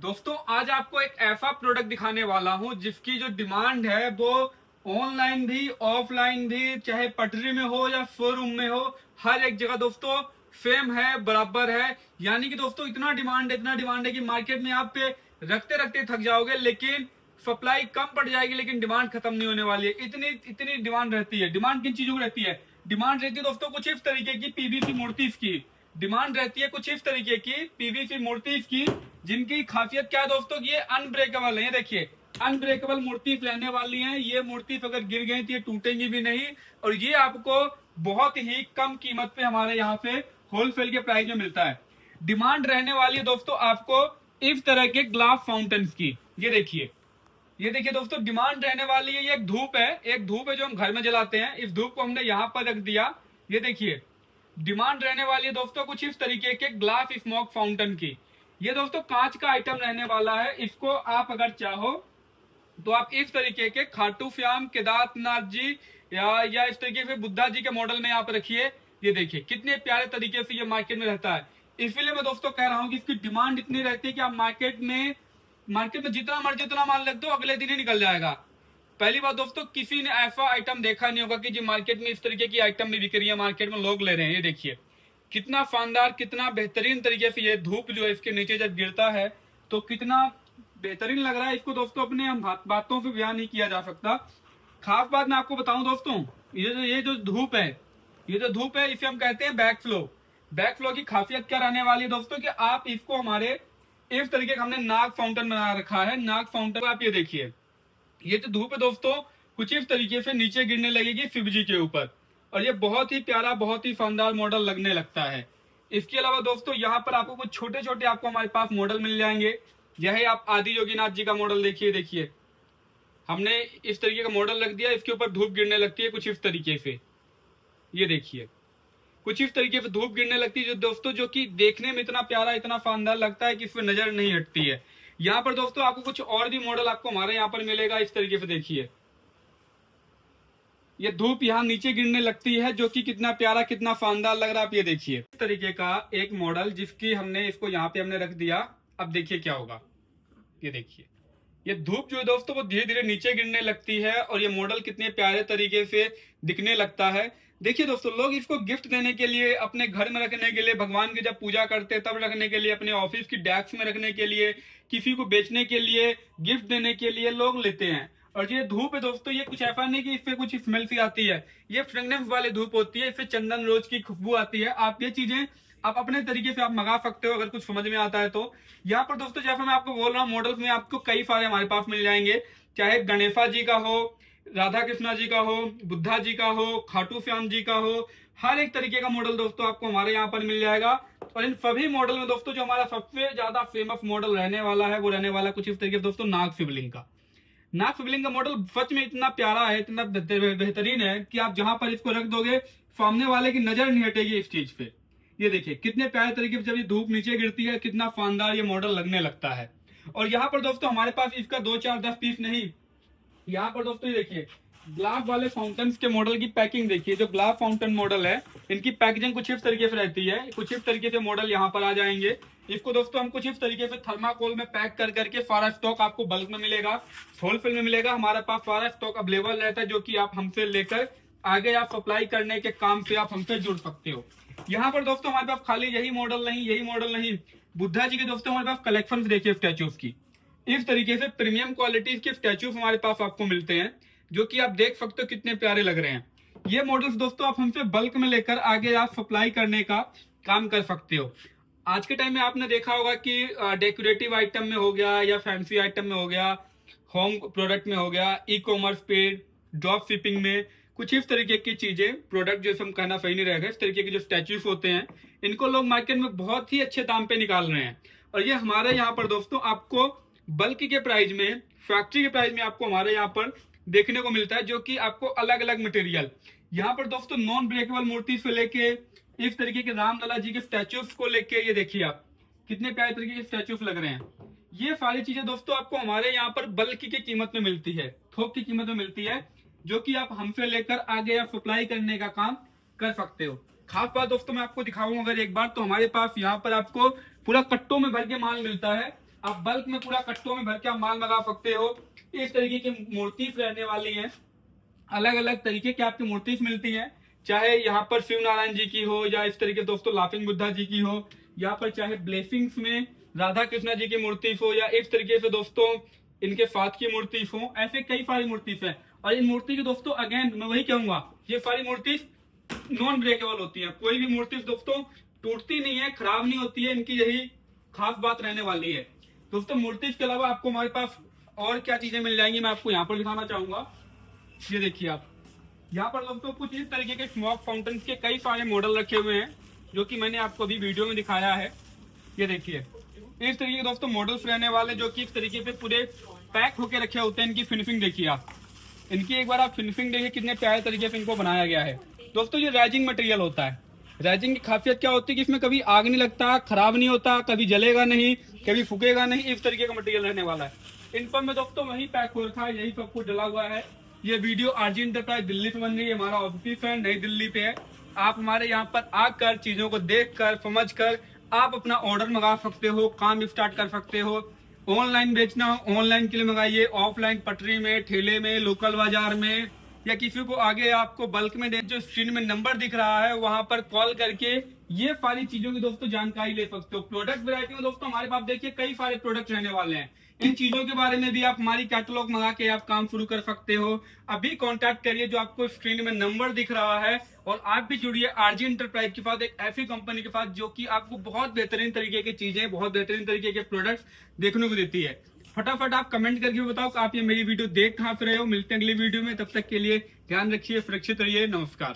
दोस्तों आज आपको एक ऐसा प्रोडक्ट दिखाने वाला हूं जिसकी जो डिमांड है वो ऑनलाइन भी ऑफलाइन भी, चाहे पटरी में हो या शोरूम में हो, हर एक जगह दोस्तों सेम है, बराबर है। यानी कि दोस्तों इतना डिमांड है कि मार्केट में आप पे रखते रखते थक जाओगे, लेकिन सप्लाई कम पड़ जाएगी लेकिन डिमांड खत्म नहीं होने वाली है। इतनी इतनी डिमांड रहती है। डिमांड किन चीजों की रहती है? डिमांड रहती है दोस्तों कुछ इस तरीके की पीवीसी मूर्तिज की। डिमांड रहती है कुछ इस तरीके की पीवीसी मूर्तिज की, जिनकी खासियत क्या है दोस्तों कि ये अनब्रेकेबल है। ये देखिए, अनब्रेकेबल मूर्ति रहने वाली है। ये मूर्ति अगर गिर गई तो ये टूटेंगी भी नहीं, और ये आपको बहुत ही कम कीमत पे हमारे यहाँ पे होलसेल के प्राइस में मिलता है। डिमांड रहने वाली है दोस्तों आपको इस तरह के ग्लास फाउंटेन्स की। ये देखिए दोस्तों, डिमांड रहने वाली है। ये एक धूप है जो हम घर में जलाते हैं। इस धूप को हमने यहाँ पर रख दिया। ये देखिए, डिमांड रहने वाली है दोस्तों कुछ इस तरीके के ग्लास स्मोक फाउंटेन की। ये दोस्तों कांच का आइटम रहने वाला है। इसको आप अगर चाहो तो आप इस तरीके के खाटू श्याम, केदारनाथ जी या इस तरीके से बुद्धा जी के मॉडल में आप रखिए। ये देखिए कितने प्यारे तरीके से ये मार्केट में रहता है। इसलिए मैं दोस्तों कह रहा हूँ कि इसकी डिमांड इतनी रहती है कि आप मार्केट में जितना मर्जी उतना माल रख दो, अगले दिन ही निकल जाएगा। पहली बात दोस्तों, किसी ने ऐसा आइटम देखा नहीं होगा कि जो मार्केट में इस तरीके की आइटम भी बिक रही है, मार्केट में लोग ले रहे हैं। ये देखिए कितना शानदार, कितना बेहतरीन तरीके से ये धूप जो है इसके नीचे जब गिरता है तो कितना बेहतरीन लग रहा है। इसको दोस्तों अपने हम बातों से बयान नहीं किया जा सकता। खास बात मैं आपको बताऊं दोस्तों, ये जो धूप है इसे हम कहते हैं बैक फ्लो। बैक फ्लो की खासियत क्या रहने वाली है दोस्तों कि आप इसको हमारे इस तरीके का हमने नाग फाउंटेन बना रखा है। नाग फाउंटेन आप ये देखिए, ये जो धूप है दोस्तों कुछ इस तरीके से नीचे गिरने लगेगी शिव जी के ऊपर, और ये बहुत ही प्यारा, बहुत ही शानदार मॉडल लगने लगता है। इसके अलावा दोस्तों यहाँ पर आपको कुछ छोटे छोटे आपको हमारे पास मॉडल मिल जाएंगे। यह आप आदि योगीनाथ जी का मॉडल देखिए, हमने इस तरीके का मॉडल रख दिया। इसके ऊपर धूप गिरने लगती है कुछ इस तरीके से। ये देखिए कुछ इस तरीके से धूप गिरने लगती है जो दोस्तों, जो कि देखने में इतना प्यारा, इतना शानदार लगता है कि इस पर नजर नहीं हटती है। यहाँ पर दोस्तों आपको कुछ और भी मॉडल आपको हमारे यहाँ पर मिलेगा। इस तरीके से देखिए, ये धूप यहाँ नीचे गिरने लगती है जो कि कितना प्यारा, कितना शानदार लग रहा है। आप ये देखिए इस तरीके का एक मॉडल जिसकी हमने इसको यहाँ पे हमने रख दिया। अब देखिए क्या होगा। ये देखिए, ये धूप जो है दोस्तों वो धीरे धीरे नीचे गिरने लगती है, और ये मॉडल कितने प्यारे तरीके से दिखने लगता है। देखिए दोस्तों, लोग इसको गिफ्ट देने के लिए, अपने घर में रखने के लिए, भगवान की जब पूजा करते हैं तब रखने के लिए, अपने ऑफिस की डेस्क में रखने के लिए, किसी को बेचने के लिए, गिफ्ट देने के लिए लोग लेते हैं। और ये धूप है दोस्तों, ये कुछ ऐसा नहीं कि इससे कुछ स्मेल सी आती है। ये फ्रेगनेंस वाली धूप होती है, इससे चंदन रोज की खुशबू आती है। आप ये चीजें आप अपने तरीके से आप मंगा सकते हो अगर कुछ समझ में आता है तो। यहाँ पर दोस्तों जैसा मैं आपको बोल रहा हूँ, मॉडल्स में आपको कई सारे हमारे पास मिल जाएंगे। चाहे गणेशा जी का हो, राधा कृष्णा जी का हो, बुद्धा जी का हो, खाटू श्याम जी का हो, हर एक तरीके का मॉडल दोस्तों आपको हमारे यहाँ पर मिल जाएगा। और इन सभी मॉडल में दोस्तों जो हमारा सबसे ज्यादा फेमस मॉडल रहने वाला है वो रहने वाला कुछ इस तरीके से दोस्तों नाग शिवलिंग का। नाग शिवलिंग का मॉडल सच में इतना प्यारा है, इतना बेहतरीन है कि आप जहां पर इसको रख दोगे सामने वाले की नजर नहीं हटेगी इस चीज पे। ये देखिए कितने प्यारे तरीके से जब ये धूप नीचे गिरती है कितना शानदार ये मॉडल लगने लगता है। और यहाँ पर दोस्तों हमारे पास इसका 2 4 10 पीस नहीं, यहाँ पर दोस्तों ये देखिए ग्लास वाले फाउंटेन्स के मॉडल की पैकिंग देखिए। जो ग्लास फाउंटेन मॉडल है इनकी पैकेजिंग कुछ इस तरीके से रहती है। कुछ इस तरीके से मॉडल यहाँ पर आ जाएंगे। इसको दोस्तों हम कुछ इस तरीके से थर्माकोल में पैक कर करके सारा स्टॉक आपको बल्क में मिलेगा, होलसेल में मिलेगा। हमारे पास सारा स्टॉक अवेलेबल रहता है जो कि आप हमसे लेकर आगे आप सप्लाई करने के काम से आप हमसे जुड़ सकते हो। यहाँ पर दोस्तों हमारे पास खाली यही मॉडल नहीं, बुद्धा जी के दोस्तों हमारे पास कलेक्शन देखिए स्टैचूज की। इस तरीके से प्रीमियम क्वालिटी के स्टैचूज हमारे पास आपको मिलते हैं जो कि आप देख सकते हो कितने प्यारे लग रहे हैं। ये मॉडल्स दोस्तों आप हमसे बल्क में लेकर आगे आप सप्लाई करने का काम कर सकते हो। आज के टाइम में आपने देखा होगा कि डेकोरेटिव आइटम में हो गया या फैंसी आइटम में हो गया, होम प्रोडक्ट में हो गया, ई कॉमर्स पे, ड्रॉप शिपिंग में कुछ इस तरीके की चीजें, प्रोडक्ट जैसे हम कहना सही नहीं रहेगा, इस तरीके के जो स्टैचूज होते हैं इनको लोग मार्केट में बहुत ही अच्छे दाम पे निकाल रहे हैं। और ये हमारे यहाँ पर दोस्तों आपको बल्क के प्राइस में, फैक्ट्री के प्राइस में आपको हमारे यहाँ पर देखने को मिलता है, जो कि आपको अलग अलग मटेरियल यहाँ पर दोस्तों नॉन ब्रेकेबल मूर्ति से लेके इस तरीके के रामलला जी के स्टैचूज को लेके ये देखिए आप कितने प्यारे तरीके के स्टैचूज लग रहे हैं। ये सारी चीजें दोस्तों आपको हमारे यहाँ पर बल्क की कीमत में मिलती है, थोक की कीमत में मिलती है, जो कि आप हमसे लेकर आगे आप सप्लाई करने का काम कर सकते हो। खास बात दोस्तों मैं आपको दिखाऊं अगर एक बार, तो हमारे पास यहाँ पर आपको पूरा कट्टों में भर के माल मिलता है। आप बल्क में पूरा कट्टों में भर के आप माल मंगा सकते हो। इस तरीके की मूर्ति रहने वाली है, अलग अलग तरीके की आपकी मूर्ति मिलती है, चाहे यहाँ पर शिव नारायण जी की हो या इस तरीके दोस्तों लाफिंग बुद्धा जी की हो, यहाँ पर चाहे ब्लेसिंग्स में राधा कृष्णा जी की मूर्ति हो या इस तरीके से दोस्तों इनके फात की मूर्ति हो, ऐसे कई सारी मूर्ति है। और इन मूर्ति की दोस्तों अगेन मैं वही कहूंगा, ये सारी मूर्ति नॉन ब्रेकेबल होती है। कोई भी मूर्ति दोस्तों टूटती नहीं है, खराब नहीं होती है, इनकी यही खास बात रहने वाली है। दोस्तों मूर्ति के अलावा आपको हमारे पास और क्या चीजें मिल जाएंगी मैं आपको यहाँ पर दिखाना चाहूंगा। ये देखिए आप यहाँ पर दोस्तों कुछ इस तरीके के स्मोक फाउंटेन के कई सारे मॉडल रखे हुए हैं, जो कि मैंने आपको अभी वीडियो में दिखाया है। ये देखिए इस तरीके के दोस्तों मॉडल्स रहने वाले, जो कि इस तरीके पे पूरे पैक होके रखे होते हैं। इनकी फिनिशिंग देखिए आप, इनकी एक बार आप फिनिशिंग देखिए कितने प्यारे तरीके से इनको बनाया गया है। दोस्तों ये रैजिंग मटेरियल होता है। रैजिंग की खासियत क्या होती है कि इसमें कभी आग नहीं लगता, खराब नहीं होता, कभी जलेगा नहीं, कभी फूकेगा नहीं, इस तरीके का मटेरियल रहने वाला है। इन सब में दोस्तों वही पैक हो रखा है, यही सब कुछ डला हुआ है। ये वीडियो आरजी एंटरप्राइज दिल्ली से बन रही है, हमारा ऑफिस है नई दिल्ली पे है। आप हमारे यहाँ पर आकर चीजों को देख कर समझ कर आप अपना ऑर्डर मंगा सकते हो, काम स्टार्ट कर सकते हो। ऑनलाइन बेचना हो ऑनलाइन के लिए मंगाइए, ऑफलाइन पटरी में, ठेले में, लोकल बाजार में, या किसी को आगे आपको बल्क में दे, जो स्क्रीन में नंबर दिख रहा है वहां पर कॉल करके ये सारी चीजों की दोस्तों जानकारी ले सकते हो। प्रोडक्ट वैरायटी में दोस्तों हमारे पास देखिए कई सारे प्रोडक्ट रहने वाले हैं। इन चीजों के बारे में भी आप हमारी कैटलॉग मंगा के आप काम शुरू कर सकते हो। अभी कांटेक्ट करिए, जो आपको स्क्रीन में नंबर दिख रहा है, और आप भी जुड़िए आरजी एंटरप्राइज के साथ, एक ऐसी कंपनी के साथ जो कि आपको बहुत बेहतरीन तरीके की चीजें, बहुत बेहतरीन तरीके के प्रोडक्ट्स देखने को देती है। फटाफट आप कमेंट करके बताओ कि आप ये मेरी वीडियो देख कहां से रहे हो। मिलते हैं अगली वीडियो में, तब तक के लिए ध्यान रखिए, सुरक्षित रहिए, नमस्कार।